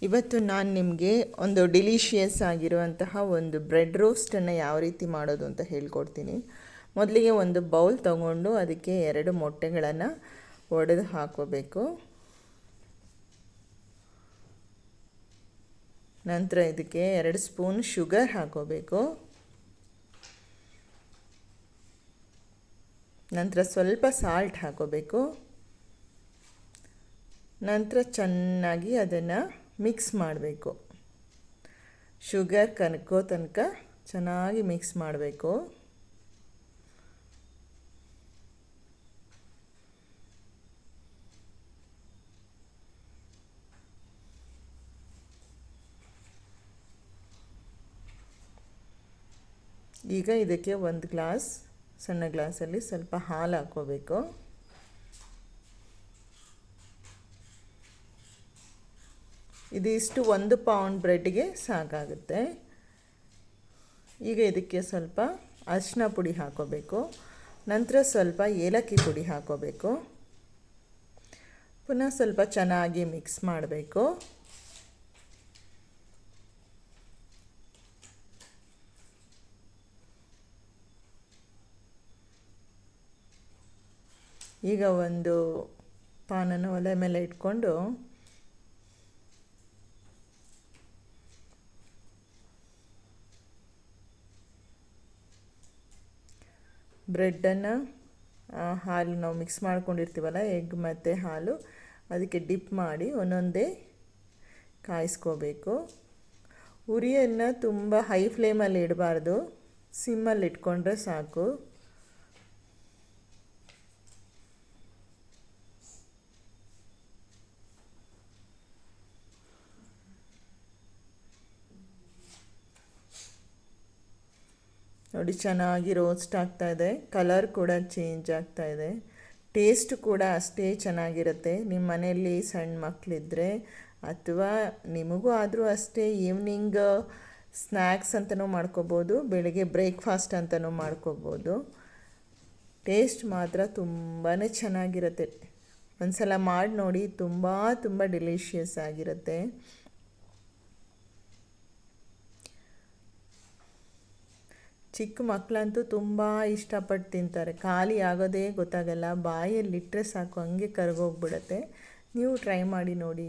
ಇವತ್ತು ನಾನು ನಿಮಗೆ ಒಂದು ಡಿಲಿಷಿಯಸ್ ಆಗಿರುವಂತಹ ಒಂದು ಬ್ರೆಡ್ ರೋಸ್ಟನ್ನು ಯಾವ ರೀತಿ ಮಾಡೋದು ಅಂತ ಹೇಳ್ಕೊಡ್ತೀನಿ. ಮೊದಲಿಗೆ ಒಂದು ಬೌಲ್ ತಗೊಂಡು ಅದಕ್ಕೆ 2 ಮೊಟ್ಟೆಗಳನ್ನು ಒಡೆದು ಹಾಕೋಬೇಕು. ನಂತರ ಇದಕ್ಕೆ 2 ಸ್ಪೂನ್ ಶುಗರ್ ಹಾಕೋಬೇಕು. ನಂತರ ಸ್ವಲ್ಪ ಸಾಲ್ಟ್ ಹಾಕೋಬೇಕು. ನಂತರ ಚೆನ್ನಾಗಿ ಅದನ್ನು ಮಿಕ್ಸ್ ಮಾಡಬೇಕು. ಶುಗರ್ ಕರಗೋ ತನಕ ಚೆನ್ನಾಗಿ ಮಿಕ್ಸ್ ಮಾಡಬೇಕು. ಈಗ ಇದಕ್ಕೆ 1 ಗ್ಲಾಸ್ ಸಣ್ಣ ಗ್ಲಾಸಲ್ಲಿ ಸ್ವಲ್ಪ ಹಾಲು ಹಾಕೋಬೇಕು. ಇದಿಷ್ಟು 1 ಪೌಂಡ್ ಬ್ರೆಡ್ಗೆ ಸಾಕಾಗುತ್ತೆ. ಈಗ ಇದಕ್ಕೆ ಸ್ವಲ್ಪ ಅರಿಶಿನ ಪುಡಿ ಹಾಕೋಬೇಕು. ನಂತರ ಸ್ವಲ್ಪ ಏಲಕ್ಕಿ ಪುಡಿ ಹಾಕೋಬೇಕು. ಪುನಃ ಸ್ವಲ್ಪ ಚೆನ್ನಾಗಿ ಮಿಕ್ಸ್ ಮಾಡಬೇಕು. ಈಗ ಒಂದು ಪಾನನ್ನು ಒಲೆ ಮೇಲೆ ಇಟ್ಕೊಂಡು ಬ್ರೆಡ್ಡನ್ನು ಹಾಲು ನಾವು ಮಿಕ್ಸ್ ಮಾಡ್ಕೊಂಡಿರ್ತೀವಲ್ಲ, ಎಗ್ ಮತ್ತು ಹಾಲು, ಅದಕ್ಕೆ ಡಿಪ್ ಮಾಡಿ ಒಂದೊಂದೇ ಕಾಯಿಸ್ಕೋಬೇಕು. ಉರಿಯನ್ನು ತುಂಬ ಹೈ ಫ್ಲೇಮಲ್ಲಿ ಇಡಬಾರ್ದು, ಸಿಮ್ಮಲ್ಲಿ ಇಟ್ಕೊಂಡ್ರೆ ಸಾಕು. ನೋಡಿ, ಚೆನ್ನಾಗಿ ರೋಸ್ಟ್ ಆಗ್ತಾ ಇದೆ. ಕಲರ್ ಕೂಡ ಚೇಂಜ್ ಆಗ್ತಾ ಇದೆ. ಟೇಸ್ಟ್ ಕೂಡ ಅಷ್ಟೇ ಚೆನ್ನಾಗಿರುತ್ತೆ. ನಿಮ್ಮ ಮನೆಯಲ್ಲಿ ಸಣ್ಣ ಮಕ್ಕಳಿದ್ದರೆ ಅಥವಾ ನಿಮಗೂ ಆದರೂ ಅಷ್ಟೇ ಈವ್ನಿಂಗ್ ಸ್ನ್ಯಾಕ್ಸ್ ಅಂತಲೂ ಮಾಡ್ಕೋಬೋದು, ಬೆಳಗ್ಗೆ ಬ್ರೇಕ್ಫಾಸ್ಟ್ ಅಂತಲೂ ಮಾಡ್ಕೋಬೋದು. ಟೇಸ್ಟ್ ಮಾತ್ರ ತುಂಬಾ ಚೆನ್ನಾಗಿರುತ್ತೆ. ಒಂದು ಸಲ ಮಾಡಿ ನೋಡಿ, ತುಂಬ ಡಿಲಿಷಿಯಸ್ ಆಗಿರುತ್ತೆ. ಚಿಕ್ಕ ಮಕ್ಕಳಂತೂ ತುಂಬ ಇಷ್ಟಪಟ್ಟು ತಿಂತಾರೆ. ಖಾಲಿ ಆಗೋದೇ ಗೊತ್ತಾಗಲ್ಲ, ಬಾಯಲ್ಲಿಟ್ಟರೆ ಸಾಕು ಹಂಗೆ ಕರಗೋಗ್ಬಿಡುತ್ತೆ. ನೀವು ಟ್ರೈ ಮಾಡಿ ನೋಡಿ.